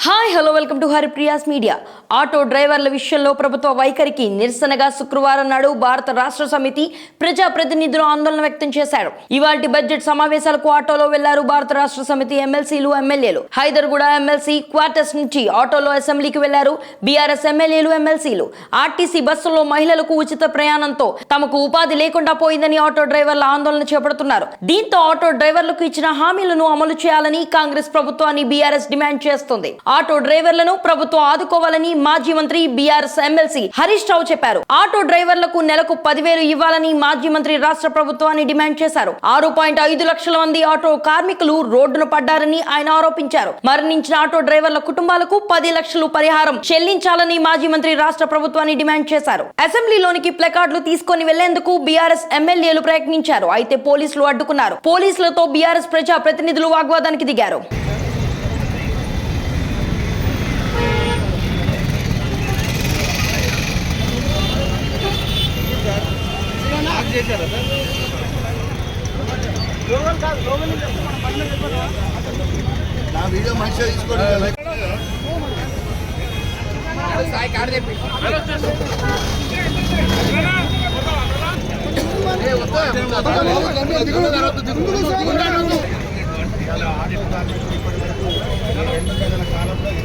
Hi hello welcome to Haripriya's media. Auto డ్రైవర్ల విషయంలో ప్రభుత్వ వైఖరికి నిరసనగా శుక్రవారం నాడు భారత రాష్ట్ర సమితి ప్రజాప్రతినిధులు ఆందోళన వ్యక్తం చేశారు. ఇవాల్టి బడ్జెట్ సమావేశాలకు ఆటోలో వెళ్లారు భారత రాష్ట్ర సమితి ఎమ్మెల్సీలు, ఎమ్మెల్యేలు. హైదర్గూడ ఎమ్మెల్సీ క్వార్టర్స్ నుంచి ఆటోలో అసెంబ్లీకి వెళ్లారు బీఆర్ఎస్ ఎమ్మెల్యేలు, ఎమ్మెల్సీలు. ఆర్టీసీ బస్సుల్లో మహిళలకు ఉచిత ప్రయాణంతో తమకు ఉపాధి లేకుండా పోయిందని ఆటో డ్రైవర్ల ఆందోళన చేపడుతున్నారు. దీంతో ఆటో డ్రైవర్లకు ఇచ్చిన హామీలను అమలు చేయాలని కాంగ్రెస్ ప్రభుత్వాన్ని బీఆర్ఎస్ డిమాండ్ చేస్తుంది. ఆటో డ్రైవర్లను ప్రభుత్వం ఆదుకోవాలని మాజీ మంత్రి బీఆర్ఎస్ ఎమ్మెల్సీ హరీష్ రావు చెప్పారు. ఆటో డ్రైవర్లకు నెలకు 10,000 ఇవ్వాలని మాజీ మంత్రి రాష్ట్ర ప్రభుత్వాన్ని డిమాండ్ చేశారు. 6.5 లక్షల మంది ఆటో కార్మికులు రోడ్డున పడ్డారని ఆయన ఆరోపించారు. మరణించిన ఆటో డ్రైవర్ల కుటుంబాలకు 10 లక్షలు పరిహారం చెల్లించాలని మాజీ మంత్రి రాష్ట్ర ప్రభుత్వాన్ని డిమాండ్ చేశారు. అసెంబ్లీలోనికి ప్లకార్డులు తీసుకొని వెళ్లేందుకు బీఆర్ఎస్ ఎమ్మెల్యేలు ప్రయత్నించారు. అయితే పోలీసులు అడ్డుకున్నారు. పోలీసులతో బీఆర్ఎస్ ప్రజా ప్రతినిధులు వాగ్వాదానికి దిగారు. వీడియో మంచిగా తీసుకోండి. కాలంలో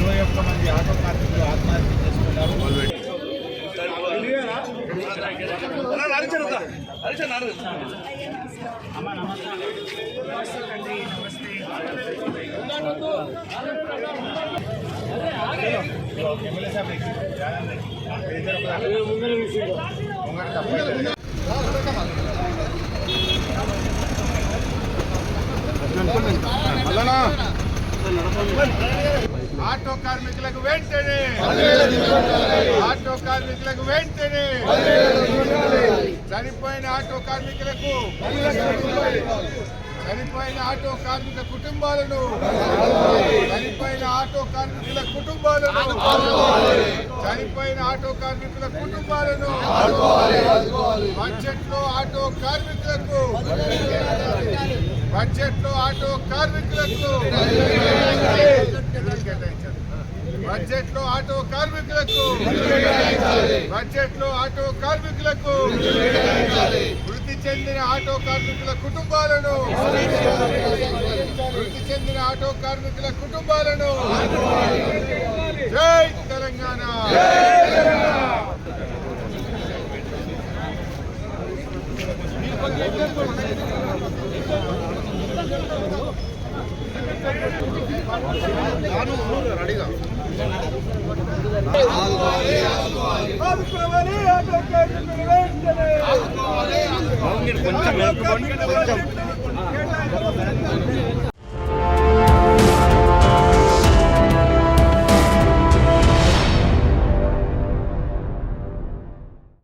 21 మంది ఆటో కార్మికులు ఆత్మహత్య చేసుకున్నారు. ఆటో కార్మికులకు వెంటనే చనిపోయిన ఆటో కార్మికులకు చనిపోయిన ఆటో కార్మిక కుటుంబాలను చనిపోయిన ఆటో కార్మికుల కుటుంబాలను బడ్జెట్లో ఆటో కార్మికులకు బడ్జెట్లో ఆటో కార్మికులకు వృద్ధి చెందిన ఆటో కార్మికుల కుటుంబాలను జై తెలంగాణ. కొంచెం